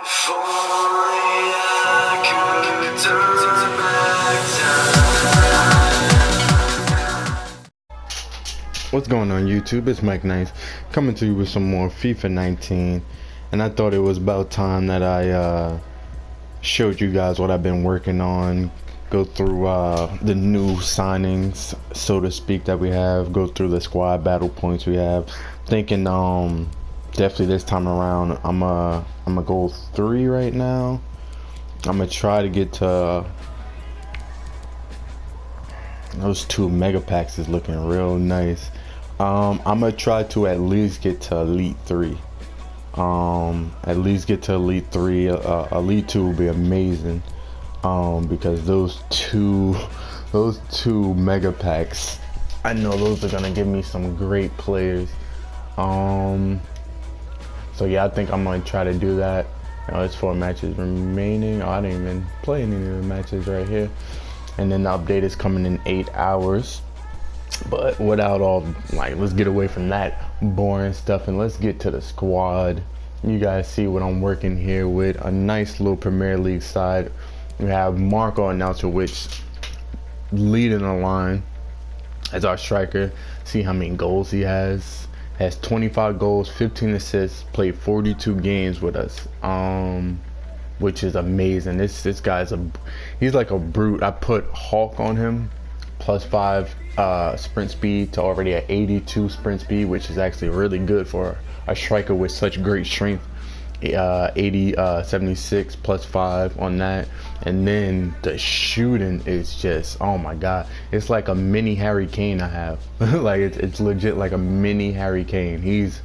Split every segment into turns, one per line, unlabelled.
What's going on YouTube? It's Mike Nice coming to you with some more FIFA 19, and I thought it was about time that I showed you guys what I've been working on, go through the new signings, so to speak, that we have, go through the squad battle points we have. Thinking definitely this time around I'm a goal 3 right now. I'm gonna try to get to those 2 mega packs. Is looking real nice. I'm gonna try to at least get to Elite 3. At least get to Elite 3. Elite 2 will be amazing. Because those two mega packs, I know those are gonna give me some great players. So yeah, I think I'm gonna try to do that. It's 4 matches remaining. I didn't even play any of the matches right here. And then the update is coming in 8 hours. But without all, let's get away from that boring stuff and let's get to the squad. You guys see what I'm working here with. A nice little Premier League side. We have Marco Announcer, which leading the line as our striker. See how many goals he has. Has 25 goals, 15 assists, played 42 games with us. Which is amazing. This guy's he's like a brute. I put Hulk on him, +5 sprint speed to already at 82 sprint speed, which is actually really good for a striker with such great strength. 76 +5 on that, and then the shooting is just, oh my god, it's like a mini Harry Kane I have. Like it's legit like a mini Harry Kane. He's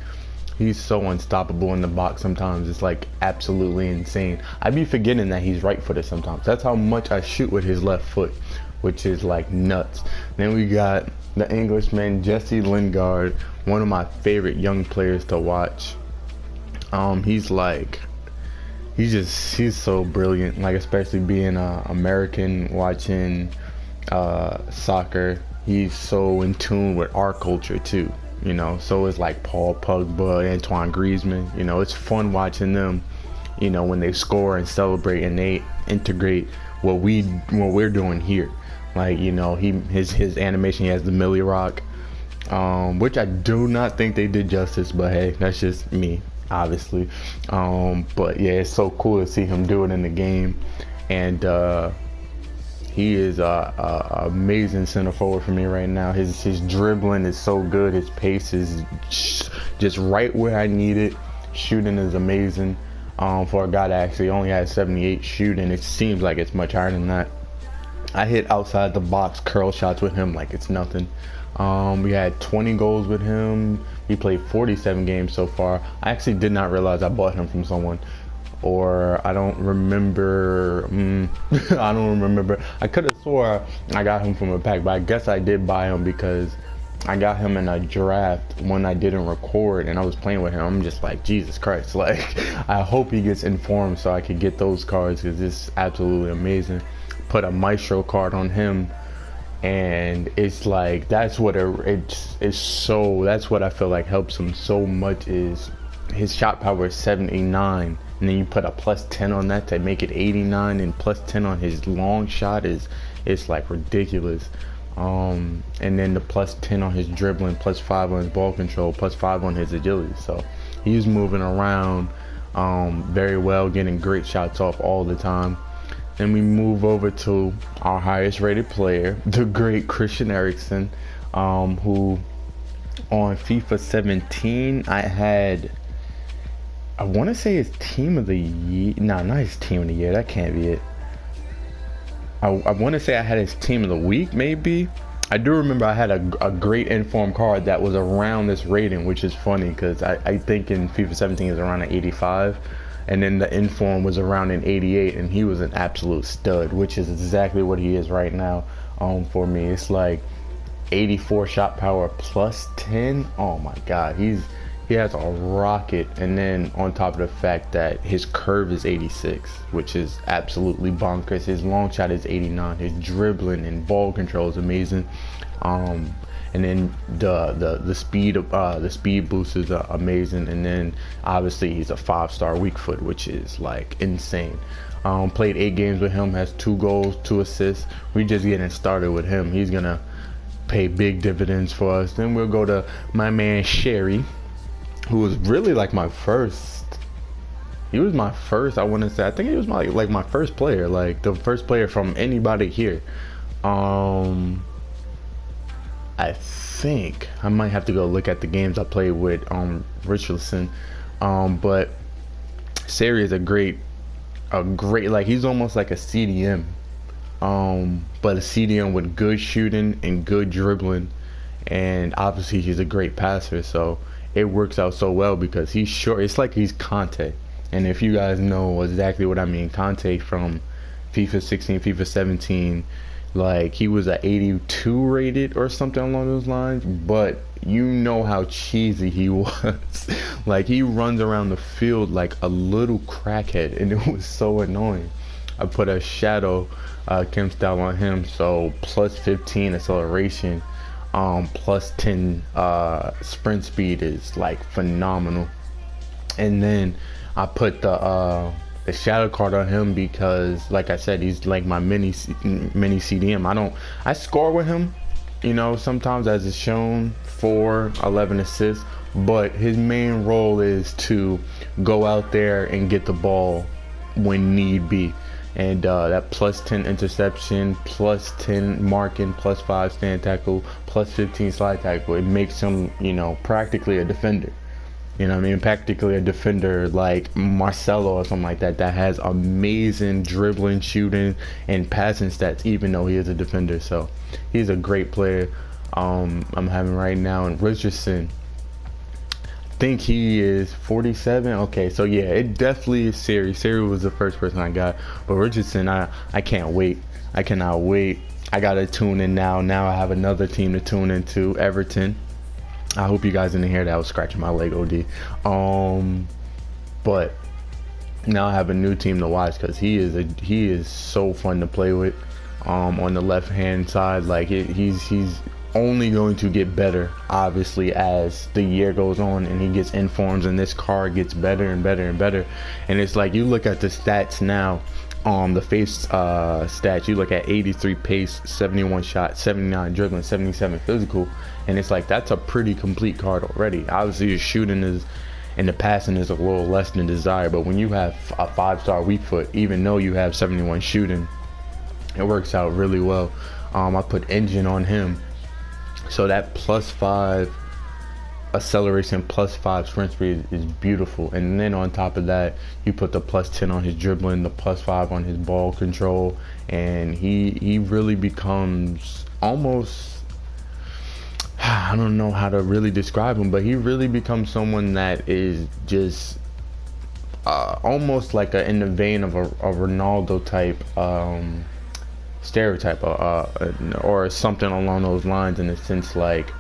so unstoppable in the box sometimes. It's like absolutely insane. I be forgetting that he's right-footed sometimes. That's how much I shoot with his left foot, which is like nuts. Then we got the Englishman Jesse Lingard, one of my favorite young players to watch. He's so brilliant, like especially being American, watching soccer. He's so in tune with our culture too. You know, so it's like Paul Pogba, Antoine Griezmann. You know, it's fun watching them, you know, when they score and celebrate and they integrate what we're doing here. Like, you know, his animation, he has the Millie Rock, which I do not think they did justice, but hey, that's just me, obviously. But yeah, it's so cool to see him do it in the game. And he is a amazing center forward for me right now. His dribbling is so good. His pace is just right where I need it. Shooting is amazing. For a guy that actually only has 78 shooting, it seems like it's much higher than that. I hit outside the box curl shots with him like it's nothing. We had 20 goals with him. We played 47 games so far. I actually did not realize I bought him from someone. Or I don't remember. I don't remember. I could have swore I got him from a pack, but I guess I did buy him because I got him in a draft when I didn't record and I was playing with him. I'm just like, Jesus Christ, like I hope he gets informed so I could get those cards, because it's absolutely amazing. Put a Maestro card on him, and it's like that's what that's what I feel like helps him so much, is his shot power is 79, and then you put a +10 on that to make it 89, and +10 on his long shot it's like ridiculous. And then the +10 on his dribbling, +5 on his ball control, +5 on his agility. So he's moving around very well, getting great shots off all the time. Then we move over to our highest rated player, the great Christian Eriksen, who on FIFA 17 I want to say his team of the year. No, not his team of the year. That can't be it. I want to say I had his team of the week, maybe. I do remember I had a great informed card that was around this rating, which is funny because I think in FIFA 17 is around an 85. And then the inform was around an 88, and he was an absolute stud, which is exactly what he is right now. For me, it's like 84 shot power +10. Oh my God, he has a rocket. And then on top of the fact that his curve is 86, which is absolutely bonkers. His long shot is 89. His dribbling and ball control is amazing. And and then the speed boost is amazing, and then obviously he's a 5-star weak foot, which is like insane. Played 8 games with him, has 2 goals, 2 assists. We just getting started with him. He's gonna pay big dividends for us. Then we'll go to my man Sherry, who was really like my first. He was my first. I want to say. I think he was my first player, like the first player from anybody here. I think I might have to go look at the games I played with Richardson. But Seri is a great like, he's almost like a CDM. But a CDM with good shooting and good dribbling, and obviously he's a great passer, so it works out so well because he's short. It's like he's Conte, and if you guys know exactly what I mean, Conte from FIFA 16, FIFA 17, like he was a 82 rated or something along those lines, but you know how cheesy he was. Like, he runs around the field like a little crackhead, and it was so annoying. I put a shadow chem style on him, so plus 15 acceleration, plus 10 sprint speed is like phenomenal. And then I put the shadow card on him because, like I said, he's like my mini CDM. I score with him, you know, sometimes, as is shown, 4, 11 assists, but his main role is to go out there and get the ball when need be. And that plus 10 interception, plus 10 marking, plus 5 stand tackle, plus 15 slide tackle, it makes him, you know, practically a defender. You know what I mean? Practically a defender like Marcelo or something like that, that has amazing dribbling, shooting, and passing stats, even though he is a defender. So he's a great player. I'm having right now, and Richardson, I think he is 47. Okay, so yeah, it definitely is Seri. Seri was the first person I got, but Richardson, I can't wait. I cannot wait. I gotta tune in now. Now I have another team to tune into, Everton. I hope you guys didn't hear that. I was scratching my leg, OD. But now I have a new team to watch because he is so fun to play with. On the left hand side, like he's only going to get better, obviously, as the year goes on and he gets informs and this card gets better and better and better. And it's like, you look at the stats now, the face stats, you look at 83 pace, 71 shot, 79 dribbling, 77 physical, and it's like, that's a pretty complete card already. Obviously your shooting is, and the passing is a little less than desired, but when you have a 5-star weak foot, even though you have 71 shooting, it works out really well. I put engine on him, so that plus 5 acceleration, plus 5 sprint speed is beautiful. And then on top of that, you put the plus 10 on his dribbling, the plus 5 on his ball control, and he really becomes almost, I don't know how to really describe him, but he really becomes someone that is just almost like in the vein of a Ronaldo type stereotype, or something along those lines, in the sense like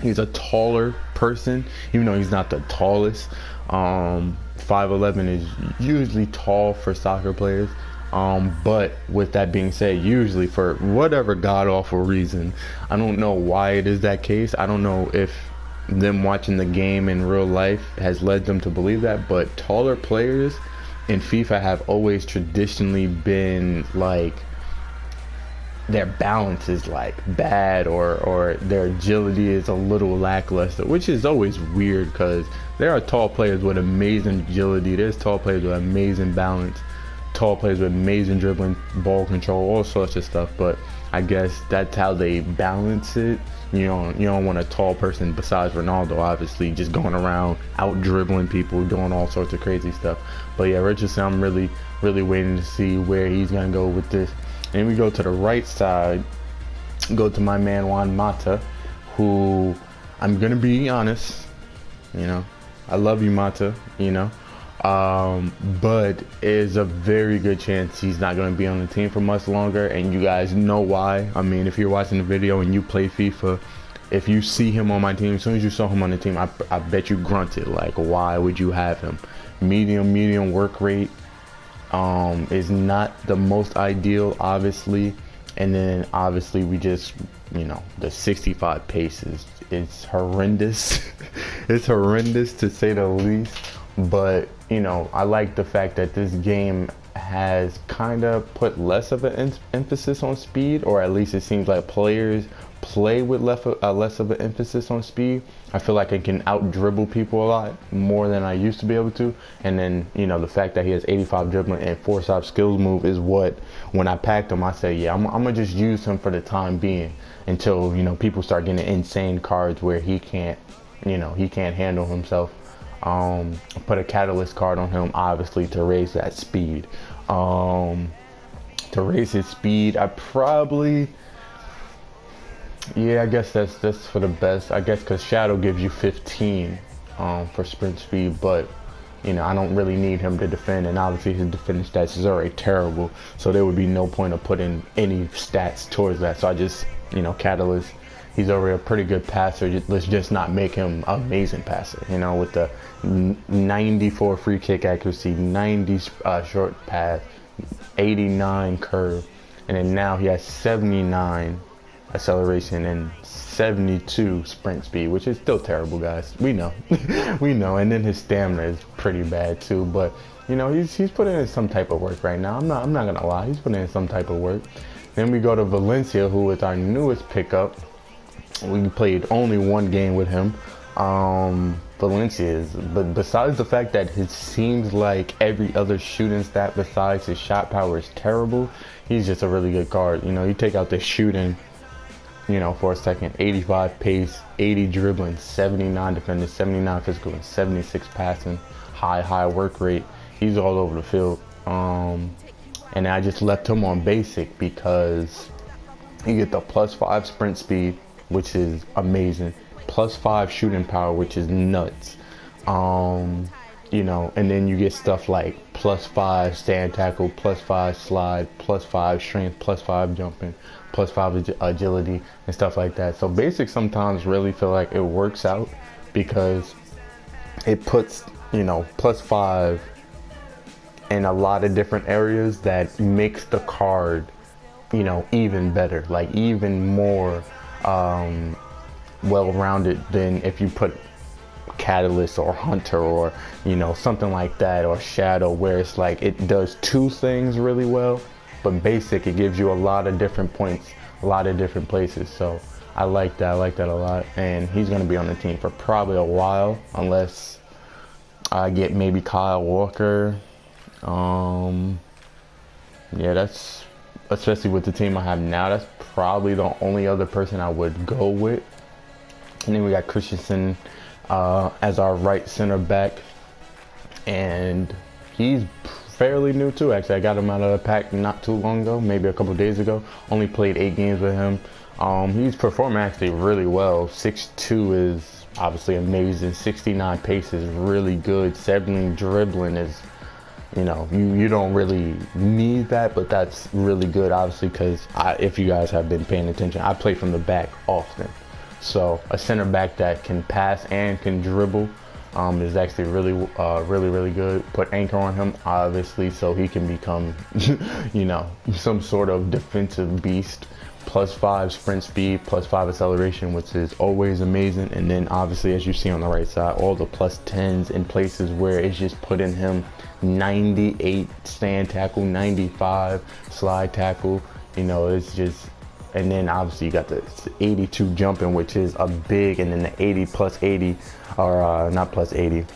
he's a taller person, even though he's not the tallest. 5'11" is usually tall for soccer players, but with that being said, usually for whatever god awful reason, I don't know why it is that case. I don't know if them watching the game in real life has led them to believe that, but taller players in FIFA have always traditionally been like, their balance is like bad, or their agility is a little lackluster, which is always weird because there are tall players with amazing agility, there's tall players with amazing balance, tall players with amazing dribbling, ball control, all sorts of stuff. But I guess that's how they balance it. You don't want a tall person besides Ronaldo, obviously, just going around out dribbling people, doing all sorts of crazy stuff. But yeah, Richardson, I'm really waiting to see where he's gonna go with this. And we go to the right side, go to my man Juan Mata, who, I'm gonna be honest, you know, I love you, Mata, you know, but is a very good chance he's not gonna be on the team for much longer, and you guys know why. I mean, if you're watching the video and you play FIFA, if you see him on my team, as soon as you saw him on the team, I bet you grunted like, why would you have him? Medium work rate. Is not the most ideal, obviously. And then obviously we just, the 65 pace is horrendous. It's horrendous to say the least. But, I like the fact that this game has kind of put less of an emphasis on speed, or at least it seems like players play with less of an emphasis on speed. I feel like I can out dribble people a lot more than I used to be able to. And then, the fact that he has 85 dribbling and 4-stop skills move is what, when I packed him, I said, yeah, I'm gonna just use him for the time being until, people start getting insane cards where he can't handle himself. Put a catalyst card on him, obviously, to raise that speed. To raise his speed, I probably, I guess that's for the best. I guess because Shadow gives you 15 for sprint speed, but I don't really need him to defend, and obviously his defending stats is already terrible, so there would be no point of putting any stats towards that. So I just, catalyst. He's already a pretty good passer. Let's just not make him an amazing passer. With the 94 free kick accuracy, 90 short pass, 89 curve, and then now he has 79 acceleration and 72 sprint speed, which is still terrible, guys. We know. We know. And then his stamina is pretty bad too. But he's putting in some type of work right now. I'm not gonna lie. He's putting in some type of work. Then we go to Valencia, who is our newest pickup. We played only one game with him. Valencia is, but besides the fact that it seems like every other shooting stat besides his shot power is terrible, he's just a really good card. You take out the shooting, for a second, 85 pace, 80 dribbling, 79 defending, 79 physical, and 76 passing, high work rate. He's all over the field. And I just left him on basic because you get the +5 sprint speed, which is amazing, +5 shooting power, which is nuts. And then you get stuff like +5 stand tackle, +5 slide, +5 strength, +5 jumping, +5 agility, and stuff like that. So basic sometimes really feel like it works out because it puts, +5 in a lot of different areas that makes the card, even better, like even more well-rounded than if you put Catalyst or Hunter or something like that, or Shadow, where it's like it does two things really well, but basic, it gives you a lot of different points, a lot of different places. So I like that a lot, and he's going to be on the team for probably a while unless I get maybe Kyle Walker. That's, especially with the team I have now, that's probably the only other person I would go with. And then we got Christensen as our right center back, and he's fairly new too. Actually, I got him out of the pack not too long ago, maybe a couple days ago. Only played 8 games with him. He's performing actually really well. 6'2" is obviously amazing. 69 pace is really good. 70 dribbling is, you don't really need that, but that's really good, obviously, because if you guys have been paying attention, I play from the back often. So a center back that can pass and can dribble is actually really good. Put anchor on him, obviously, so he can become, some sort of defensive beast. +5 sprint speed, +5 acceleration, which is always amazing. And then obviously, as you see on the right side, all the +10s in places where it's just putting him 98 stand tackle, 95 slide tackle. It's just, and then obviously you got the 82 jumping, which is a big, and then the 80 +80, or not +80,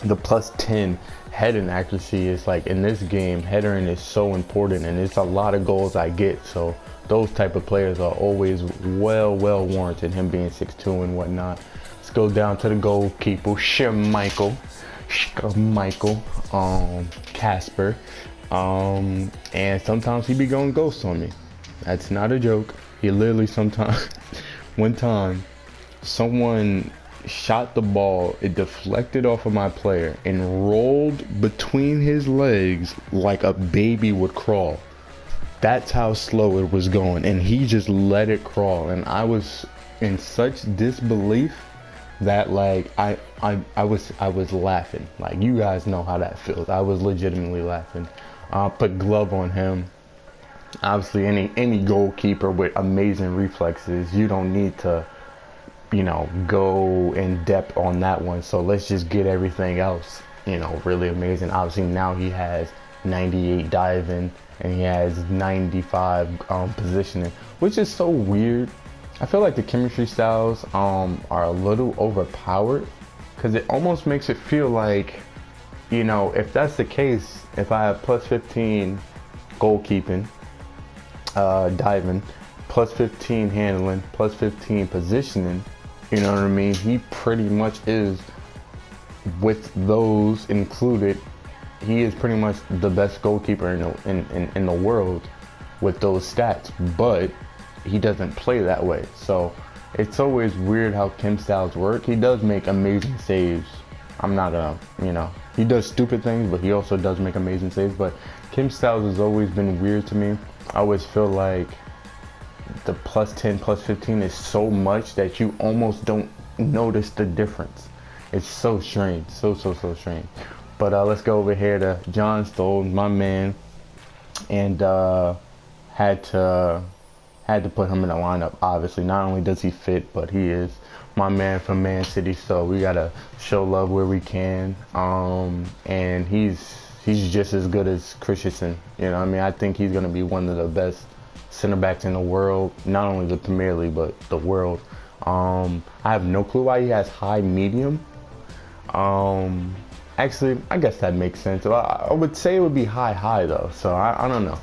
the +10 heading accuracy is like, in this game, headering is so important, and it's a lot of goals I get. So those type of players are always well warranted, him being 6'2" and whatnot. Let's go down to the goalkeeper, Schmeichel, Casper, and sometimes he be going ghost on me. That's not a joke. He literally sometimes, one time, someone shot the ball, it deflected off of my player and rolled between his legs like a baby would crawl. That's how slow it was going, and he just let it crawl, and I was in such disbelief that like I was laughing. Like, you guys know how that feels. I was legitimately laughing. Put glove on him. Obviously, any goalkeeper with amazing reflexes, you don't need to, go in depth on that one. So let's just get everything else, really amazing. Obviously, now he has 98 diving and he has 95 positioning, which is so weird. I feel like the chemistry styles are a little overpowered because it almost makes it feel like, if that's the case, if I have plus 15 goalkeeping, diving, plus 15 handling, plus 15 positioning, you know what I mean? He pretty much is, with those included, he is pretty much the best goalkeeper in the world with those stats, but he doesn't play that way. So it's always weird how Kim styles work. He does make amazing saves. I'm not he does stupid things, but he also does make amazing saves. But Kim styles has always been weird to me. I always feel like the plus 10, plus 15 is so much that you almost don't notice the difference. It's so strange, so strange. But let's go over here to John Sqaud, my man, and had to put him in the lineup. Obviously, not only does he fit, but he is my man from Man City. So we gotta show love where we can. And he's just as good as Christensen. You know what I mean? I think he's gonna be one of the best center backs in the world, not only the Premier League but the world. I have no clue why he has high medium. Actually, I guess that makes sense. I would say it would be high though. So I don't know.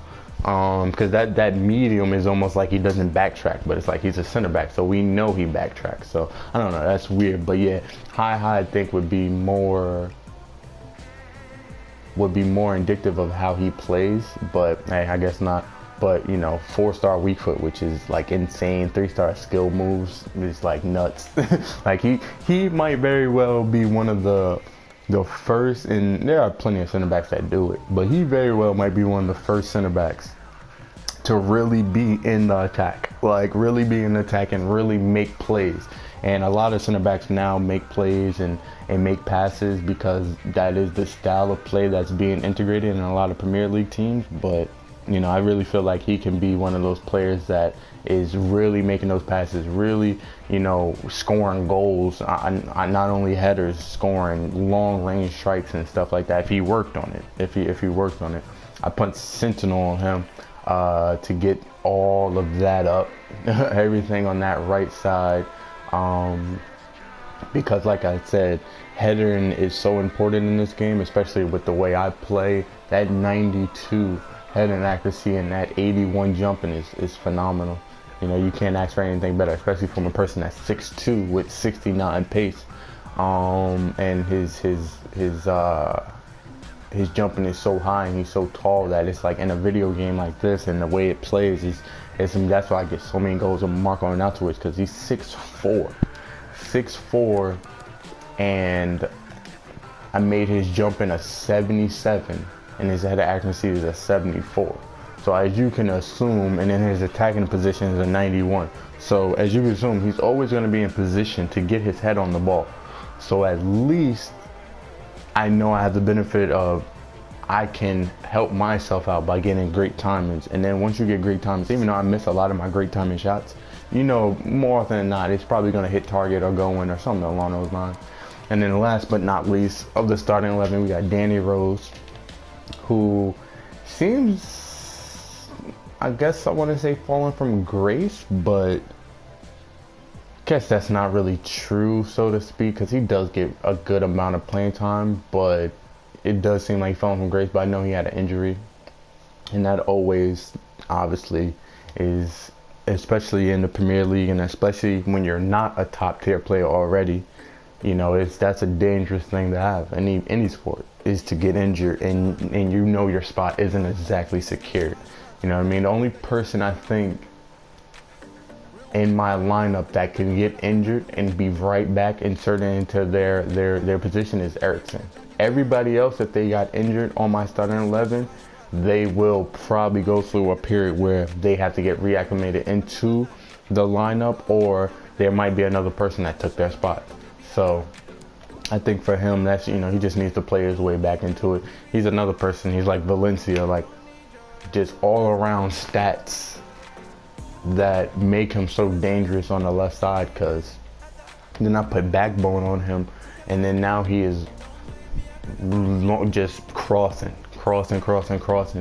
Because that medium is almost like he doesn't backtrack, but it's like he's a center back, so we know he backtracks. So I don't know. That's weird. But yeah, high I think would be more indicative of how he plays. But hey, I guess not. But 4-star weak foot, which is like insane. 3-star skill moves is like nuts. Like he might very well be one of the first, and there are plenty of center backs that do it, but he very well might be one of the first center backs to really be in the attack, like really be in the attack and really make plays. And a lot of center backs now make plays and make passes because that is the style of play that's being integrated in a lot of Premier League teams. But I really feel like he can be one of those players that is really making those passes, really, scoring goals, not only headers, scoring long range strikes and stuff like that. If he worked on it, if he worked on it, I put Sentinel on him to get all of that up, everything on that right side, because like I said, headering is so important in this game, especially with the way I play. That 92 heading accuracy and that 81 jumping is phenomenal. You can't ask for anything better, especially from a person that's 6'2" with 69 pace. And his jumping is so high and he's so tall that it's like in a video game like this, and the way it plays that's why I get so many goals with Marco Arnautovic, because he's 6'4", and I made his jumping a 77 and his head accuracy is a 74. So as you can assume, and then his attacking position is a 91. So as you can assume, he's always going to be in position to get his head on the ball. So at least I know I have the benefit of I can help myself out by getting great timings. And then once you get great timings, even though I miss a lot of my great timing shots, more often than not, it's probably going to hit target or go in or something along those lines. And then last but not least of the starting 11, we got Danny Rose, who seems, I guess I want to say, falling from grace, but I guess that's not really true, so to speak, because he does get a good amount of playing time, but it does seem like he fell from grace. But I know he had an injury, and that always, obviously, is, especially in the Premier League, and especially when you're not a top tier player already, that's a dangerous thing to have. Any sport is to get injured, and your spot isn't exactly secured. You know what I mean? The only person I think in my lineup that can get injured and be right back inserted into their position is Eriksen. Everybody else, if they got injured on my starting 11, they will probably go through a period where they have to get reacclimated into the lineup, or there might be another person that took their spot. So I think for him, that's, he just needs to play his way back into it. He's another person. He's like Valencia. Like, just all around stats that make him so dangerous on the left side, because then I put backbone on him, and then now he is just crossing,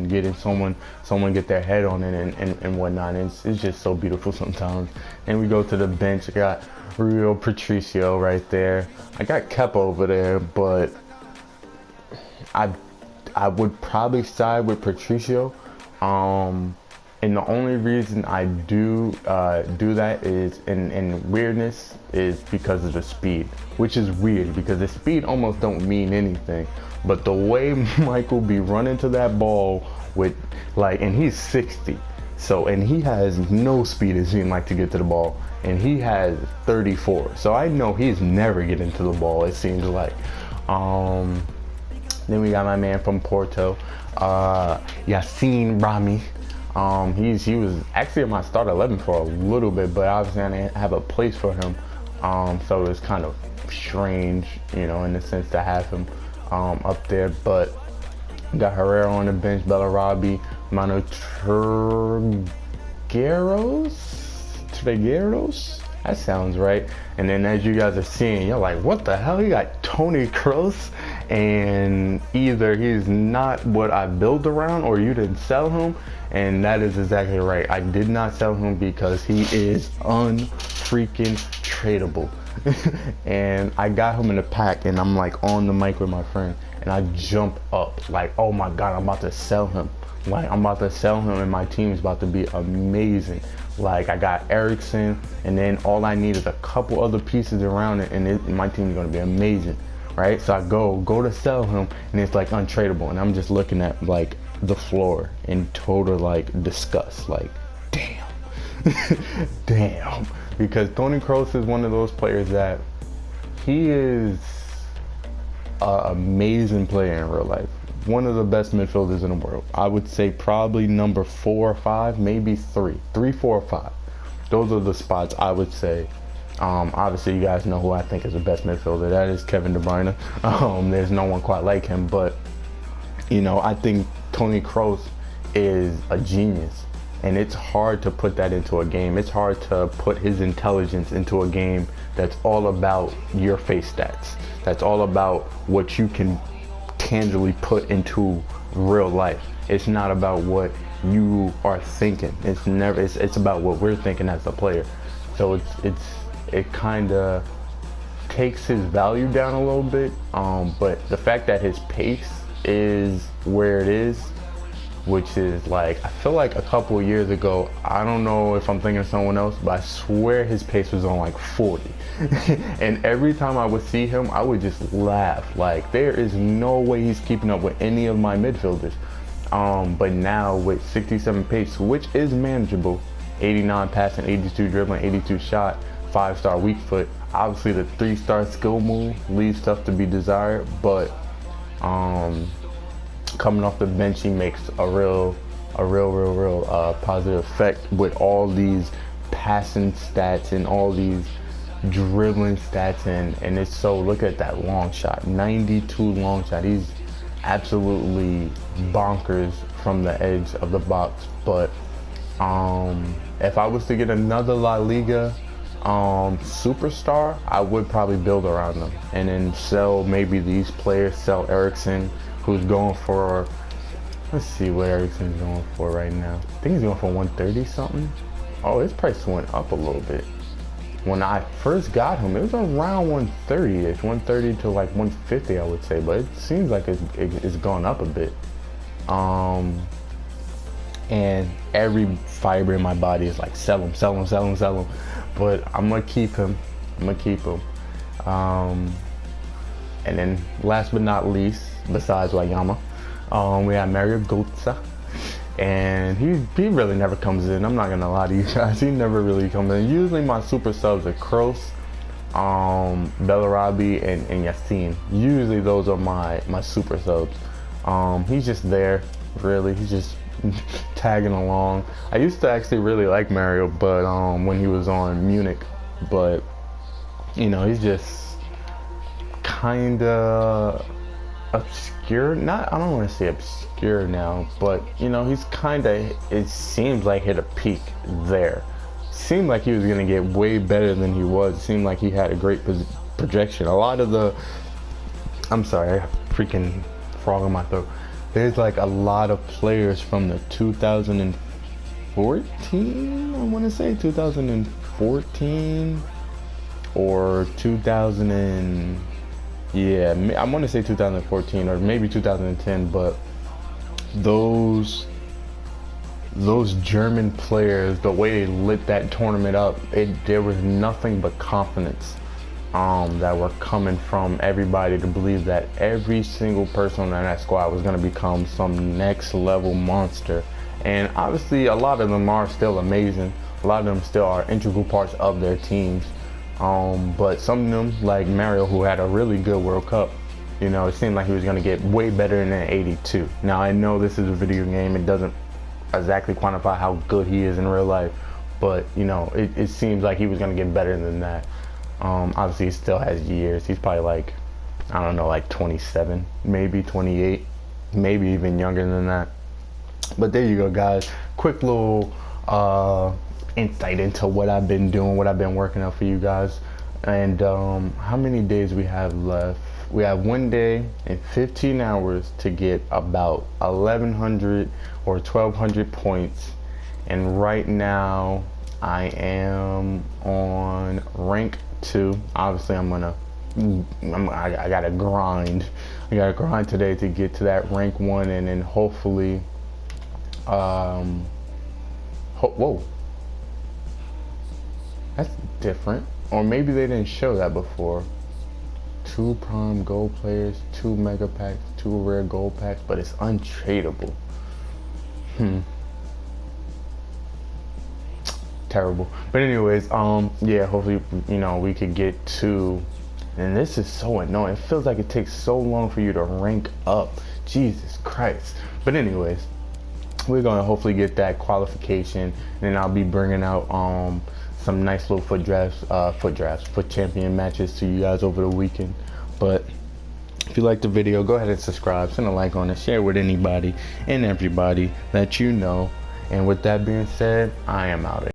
getting someone get their head on it and whatnot. And it's just so beautiful sometimes. And we go to the bench. I got Rio Patricio right there. I got Kepa over there, but I would probably side with Patricio. And the only reason I do that is in weirdness is because of the speed, which is weird because the speed almost don't mean anything. But the way Michael be running to that ball with and he's 60, so, and he has no speed, it seems like, to get to the ball, and he has 34, so I know he's never getting to the ball, it seems like. Then we got my man from Porto, Yassine Rami. He was actually in my start 11 for a little bit, but obviously I didn't have a place for him, so it's kind of strange, in the sense to have him up there. But got Herrera on the bench, Bellarabi, Mano Trigueros, that sounds right. And then as you guys are seeing, you're like, what the hell? You got Toni Kroos, and either he's not what I built around or you didn't sell him. And that is exactly right. I did not sell him because he is unfreaking tradable. And I got him in the pack, and I'm like on the mic with my friend, and I jump up like, oh my God, I'm about to sell him. And my team is about to be amazing. Like, I got Ericsson, and then all I need is a couple other pieces around it, and my team is going to be amazing, right? So I go to sell him, and it's like untradeable, and I'm just looking at like the floor in total disgust, damn. Damn, because Toni Kroos is one of those players that he is an amazing player in real life. One of the best midfielders in the world. I would say probably number 4 or 5, maybe 3, 4 or 5. Those are the spots I would say. Obviously you guys know who I think is the best midfielder. That is Kevin De Bruyne. There's no one quite like him, but I think Toni Kroos is a genius, and it's hard to put that into a game. It's hard to put his intelligence into a game that's all about your face stats. That's all about what you can tangibly put into real life. It's not about what you are thinking. It's about what we're thinking as a player. So it kind of takes his value down a little bit. But the fact that his pace is where it is, which is I feel like a couple of years ago, I don't know if I'm thinking of someone else, but I swear his pace was on 40. And every time I would see him, I would just laugh. There is no way he's keeping up with any of my midfielders. But now with 67 pace, which is manageable, 89 passing, 82 dribbling, 82 shot, 5-star weak foot, obviously the 3-star skill move leaves stuff to be desired, but coming off the bench, he makes a real positive effect with all these passing stats and all these dribbling stats, and it's so, look at that long shot, 92 long shot. He's absolutely bonkers from the edge of the box. But if I was to get another La Liga superstar, I would probably build around them and then sell maybe these players. Sell Ericsson, who's going for, let's see what Ericsson's going for right now. I think he's going for 130 something. Oh, his price went up a little bit. When I first got him, it was around 130-ish, 130 to 150, I would say, but it seems like it's gone up a bit. And every fiber in my body is sell him. But I'm gonna keep him. And then last but not least, besides Wayama, we have Mario Götze. And he really never comes in. I'm not gonna lie to you guys. He never really comes in. Usually my super subs are Kroos, Bellarabi, and Yassine. Usually those are my super subs. He's just there, really. He's just tagging along. I used to actually really like Mario, but when he was on Munich, but he's just kinda obscure. Not, I don't want to say obscure now, but you know, he's kind of, it seems like, hit a peak there. Seemed like he was gonna get way better than he was. It seemed like he had a great projection. A lot of the, I'm sorry, I freaking frog in my throat. There's like a lot of players from the 2014, I want to say 2014 or 2000 and, yeah, I want to say 2014 or maybe 2010, but those German players, the way they lit that tournament up, there was nothing but confidence that were coming from everybody to believe that every single person on that squad was going to become some next level monster. And obviously a lot of them are still amazing. A lot of them still are integral parts of their teams. But some of them, like Mario, who had a really good World Cup, you know, it seemed like he was going to get way better than 82. Now I know this is a video game. It doesn't exactly quantify how good he is in real life, but you know, it seems like he was going to get better than that. Obviously he still has years. He's probably like, I don't know, like 27, maybe 28, maybe even younger than that. But there you go, guys. Quick little insight into what I've been doing, what I've been working out for you guys. And how many days we have left? We have 1 day and 15 hours to get about 1,100 or 1,200 points. And right now I am on rank 2. Obviously I gotta grind. I gotta grind today to get to that rank 1, and then hopefully whoa, that's different. Or maybe they didn't show that before. 2 prime gold players, 2 mega packs, 2 rare gold packs, but it's untradeable. Terrible. But anyways, yeah, hopefully, you know, we could get to, and this is so annoying. It feels like it takes so long for you to rank up. Jesus Christ. But anyways, we're gonna hopefully get that qualification, and then I'll be bringing out some nice little foot champion matches to you guys over the weekend. But if you liked the video, go ahead and subscribe, send a like on it, share with anybody and everybody that you know. And with that being said, I am out of here.